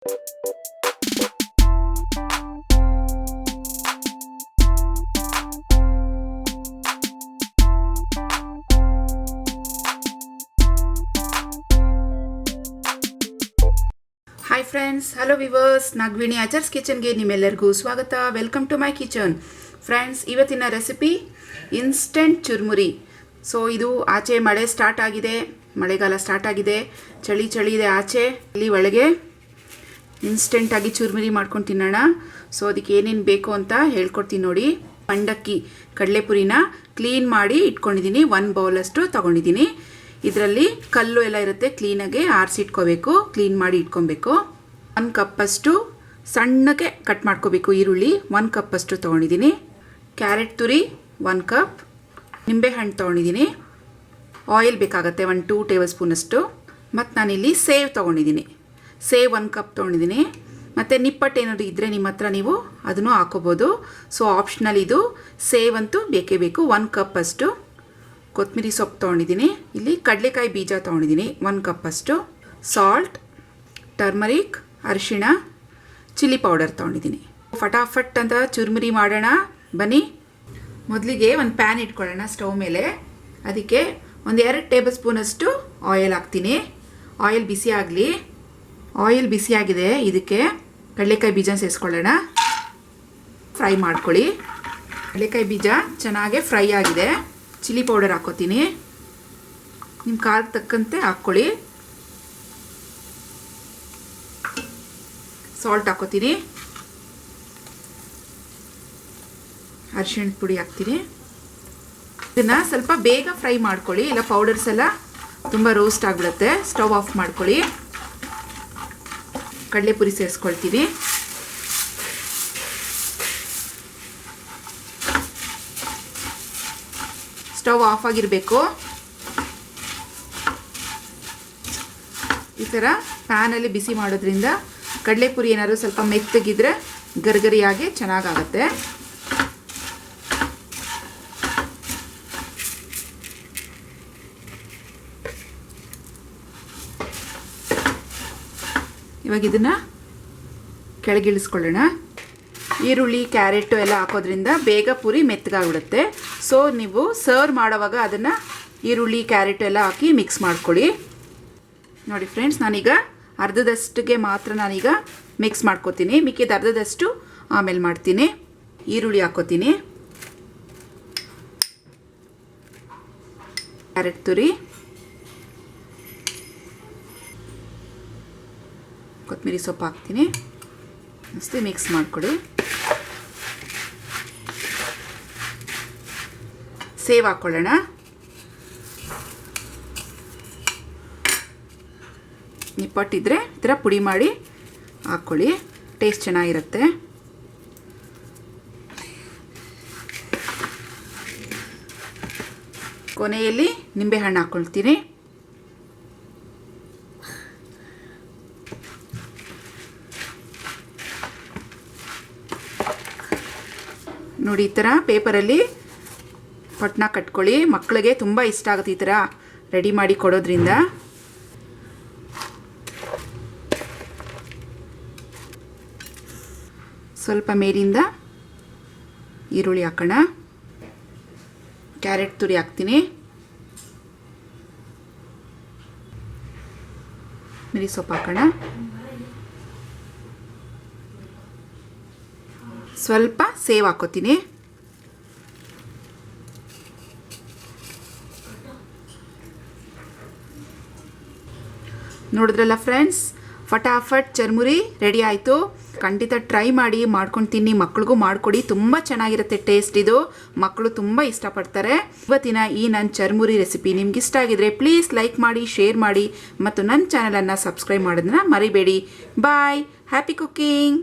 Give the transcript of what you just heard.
Hi friends, hello viewers, Nagaveni Achar's ಕಿಚನ್ಗೆ ನಿಮ್ಮೆಲ್ಲರಿಗೂ ಸ್ವಾಗತ. Welcome to my kitchen. Friends, ಇವತ್ತಿನ ರೆಸಿಪಿ ಇನ್ಸ್ಟೆಂಟ್ ಚುರುಮುರಿ. ಸೊ ಇದು ಆಚೆ ಮಳೆ ಸ್ಟಾರ್ಟ್ ಆಗಿದೆ, ಮಳೆಗಾಲ ಸ್ಟಾರ್ಟ್ ಆಗಿದೆ, ಚಳಿ ಇದೆ ಆಚೆ. ಇಲ್ಲಿ ಒಳಗೆ ಇನ್ಸ್ಟೆಂಟಾಗಿ ಚುರುಮುರಿ ಮಾಡ್ಕೊಂಡು ತಿನ್ನೋಣ. ಸೊ ಅದಕ್ಕೆ ಏನೇನು ಬೇಕು ಅಂತ ಹೇಳ್ಕೊಡ್ತೀನಿ ನೋಡಿ. ಮಂಡಕ್ಕಿ ಕಡಲೆಪುರಿನ ಕ್ಲೀನ್ ಮಾಡಿ ಇಟ್ಕೊಂಡಿದ್ದೀನಿ, 1 ಬೌಲಷ್ಟು ತೊಗೊಂಡಿದ್ದೀನಿ. ಇದರಲ್ಲಿ ಕಲ್ಲು ಎಲ್ಲ ಇರುತ್ತೆ, ಕ್ಲೀನಾಗಿ ಆರಿಸಿಟ್ಕೋಬೇಕು, ಕ್ಲೀನ್ ಮಾಡಿ ಇಟ್ಕೊಬೇಕು. 1 ಕಪ್ಪಷ್ಟು ಸಣ್ಣಗೆ ಕಟ್ ಮಾಡ್ಕೋಬೇಕು ಈರುಳ್ಳಿ, 1 ಕಪ್ಪಷ್ಟು ತೊಗೊಂಡಿದ್ದೀನಿ. ಕ್ಯಾರೆಟ್ ತುರಿ 1 ಕಪ್, ನಿಂಬೆಹಣ್ಣು ತೊಗೊಂಡಿದ್ದೀನಿ. ಆಯಿಲ್ ಬೇಕಾಗುತ್ತೆ 1-2 ಟೇಬಲ್ ಸ್ಪೂನಷ್ಟು. ಮತ್ತು ನಾನಿಲ್ಲಿ ಸೇವ್ ತೊಗೊಂಡಿದ್ದೀನಿ, ಸೇವ್ 1 ಕಪ್ ತೊಗೊಂಡಿದ್ದೀನಿ. ಮತ್ತು ನಿಪ್ಪಟ್ಟು ಏನಾದರೂ ಇದ್ದರೆ ನಿಮ್ಮ ಹತ್ರ ನೀವು ಅದನ್ನು ಹಾಕೋಬೋದು. ಸೊ ಆಪ್ಷನಲ್ ಇದು. ಸೇವ್ ಅಂತೂ ಬೇಕೇ ಬೇಕು. 1 ಕಪ್ಪಷ್ಟು ಕೊತ್ತಂಬರಿ ಸೊಪ್ಪು ತೊಗೊಂಡಿದ್ದೀನಿ. ಇಲ್ಲಿ ಕಡಲೆಕಾಯಿ ಬೀಜ ತೊಗೊಂಡಿದ್ದೀನಿ 1 ಕಪ್ಪಷ್ಟು. ಸಾಲ್ಟ್, ಟರ್ಮರಿಕ್, ಅರಿಶಿಣ, ಚಿಲ್ಲಿ ಪೌಡರ್ ತೊಗೊಂಡಿದ್ದೀನಿ. ಫಟಾಫಟ್ ಅಂತ ಚುರುಮುರಿ ಮಾಡೋಣ ಬನ್ನಿ. ಮೊದಲಿಗೆ ಒಂದು ಪ್ಯಾನ್ ಇಟ್ಕೊಳ್ಳೋಣ ಸ್ಟವ್ ಮೇಲೆ. ಅದಕ್ಕೆ 1-2 ಟೇಬಲ್ ಸ್ಪೂನಷ್ಟು ಆಯಿಲ್ ಹಾಕ್ತೀನಿ. ಆಯಿಲ್ ಬಿಸಿ ಆಗಲಿ. ಆಯಿಲ್ ಬಿಸಿಯಾಗಿದೆ, ಇದಕ್ಕೆ ಕಡಲೆಕಾಯಿ ಬೀಜ ಸೇರಿಸ್ಕೊಳ್ಳೋಣ. ಫ್ರೈ ಮಾಡ್ಕೊಳ್ಳಿ. ಕಡಲೆಕಾಯಿ ಬೀಜ ಚೆನ್ನಾಗೆ ಫ್ರೈ ಆಗಿದೆ. ಚಿಲ್ಲಿ ಪೌಡರ್ ಹಾಕೋತೀನಿ, ನಿಮ್ಮ ಖಾರಕ್ಕೆ ತಕ್ಕಂತೆ ಹಾಕ್ಕೊಳ್ಳಿ. ಸಾಲ್ಟ್ ಹಾಕೋತೀನಿ, ಅರಿಶಿಣದ ಪುಡಿ ಹಾಕ್ತೀನಿ. ಇದನ್ನು ಸ್ವಲ್ಪ ಬೇಗ ಫ್ರೈ ಮಾಡ್ಕೊಳ್ಳಿ, ಇಲ್ಲ ಪೌಡರ್ಸ್ ಎಲ್ಲ ತುಂಬ ರೋಸ್ಟ್ ಆಗಿಬಿಡುತ್ತೆ. ಸ್ಟವ್ ಆಫ್ ಮಾಡ್ಕೊಳ್ಳಿ. ಕಡಲೆಪುರಿ ಸೇರಿಸ್ಕೊಳ್ತೀನಿ. ಸ್ಟವ್ ಆಫ್ ಆಗಿರಬೇಕು. ಈ ಥರ ಪ್ಯಾನಲ್ಲಿ ಬಿಸಿ ಮಾಡೋದ್ರಿಂದ ಕಡಲೆಪುರಿ ಏನಾದರೂ ಸ್ವಲ್ಪ ಮೆತ್ತಗಿದ್ರೆ ಗರಿಗರಿಯಾಗಿ ಚೆನ್ನಾಗಾಗತ್ತೆ. ಇವಾಗ ಇದನ್ನು ಕೆಳಗಿಳಿಸ್ಕೊಳ್ಳೋಣ. ಈರುಳ್ಳಿ, ಕ್ಯಾರೆಟು ಎಲ್ಲ ಹಾಕೋದ್ರಿಂದ ಬೇಗ ಪುರಿ ಮೆತ್ತಗಾಗ್ಬಿಡುತ್ತೆ. ಸೊ ನೀವು ಸರ್ವ್ ಮಾಡೋವಾಗ ಅದನ್ನು ಈರುಳ್ಳಿ, ಕ್ಯಾರೆಟು ಎಲ್ಲ ಹಾಕಿ ಮಿಕ್ಸ್ ಮಾಡ್ಕೊಳ್ಳಿ. ನೋಡಿ ಫ್ರೆಂಡ್ಸ್, ನಾನೀಗ ಅರ್ಧದಷ್ಟಿಗೆ ಮಾತ್ರ ನಾನೀಗ ಮಿಕ್ಸ್ ಮಾಡ್ಕೋತೀನಿ. ಮಿಕ್ಕಿದ ಅರ್ಧದಷ್ಟು ಆಮೇಲೆ ಮಾಡ್ತೀನಿ. ಈರುಳ್ಳಿ ಹಾಕೋತೀನಿ, ಕ್ಯಾರೆಟ್ ತುರಿ, ಕೊತ್ತಂಬರಿ ಸೊಪ್ಪು ಹಾಕ್ತೀನಿ. ಅಷ್ಟೇ ಮಿಕ್ಸ್ ಮಾಡ್ಕೊಳ್ಳಿ. ಸೇವ್ ಹಾಕ್ಕೊಳ್ಳೋಣ. ನಿಪ್ಪಟ್ಟಿದ್ರೆ ಈ ಥರ ಪುಡಿ ಮಾಡಿ ಹಾಕ್ಕೊಳ್ಳಿ, ಟೇಸ್ಟ್ ಚೆನ್ನಾಗಿರುತ್ತೆ. ಕೊನೆಯಲ್ಲಿ ನಿಂಬೆಹಣ್ಣು ಹಾಕ್ಕೊಳ್ತೀನಿ. ನೋಡಿ, ಈ ಥರ ಪೇಪರಲ್ಲಿ ಪಟ್ನ ಕಟ್ಕೊಳ್ಳಿ. ಮಕ್ಕಳಿಗೆ ತುಂಬ ಇಷ್ಟ ಆಗುತ್ತೆ ಈ ಥರ ರೆಡಿ ಮಾಡಿ ಕೊಡೋದ್ರಿಂದ. ಸ್ವಲ್ಪ ಮೇಲಿಂದ ಈರುಳ್ಳಿ ಹಾಕೋಣ. ಕ್ಯಾರೆಟ್ ತುರಿ ಹಾಕ್ತೀನಿ. ಮಿರಿ ಸೊಪ್ಪು ಹಾಕೋಣ. ಸ್ವಲ್ಪ ಸೇವ್ ಹಾಕೋತೀನಿ. ನೋಡಿದ್ರಲ್ಲ ಫ್ರೆಂಡ್ಸ್, ಫಟಾಫಟ್ ಚುರುಮುರಿ ರೆಡಿ ಆಯಿತು. ಖಂಡಿತ ಟ್ರೈ ಮಾಡಿ, ಮಾಡ್ಕೊಂಡು ತಿನ್ನಿ, ಮಕ್ಳಿಗೂ ಮಾಡಿಕೊಡಿ. ತುಂಬ ಚೆನ್ನಾಗಿರುತ್ತೆ ಟೇಸ್ಟ್. ಇದು ಮಕ್ಕಳು ತುಂಬ ಇಷ್ಟಪಡ್ತಾರೆ. ಇವತ್ತಿನ ಈ ನನ್ನ ಚುರುಮುರಿ ರೆಸಿಪಿ ನಿಮ್ಗೆ ಇಷ್ಟ ಆಗಿದ್ರೆ ಪ್ಲೀಸ್ ಲೈಕ್ ಮಾಡಿ, ಶೇರ್ ಮಾಡಿ ಮತ್ತು ನನ್ನ ಚಾನಲನ್ನು ಸಬ್ಸ್ಕ್ರೈಬ್ ಮಾಡೋದನ್ನ ಮರಿಬೇಡಿ. ಬಾಯ್, ಹ್ಯಾಪಿ ಕುಕ್ಕಿಂಗ್.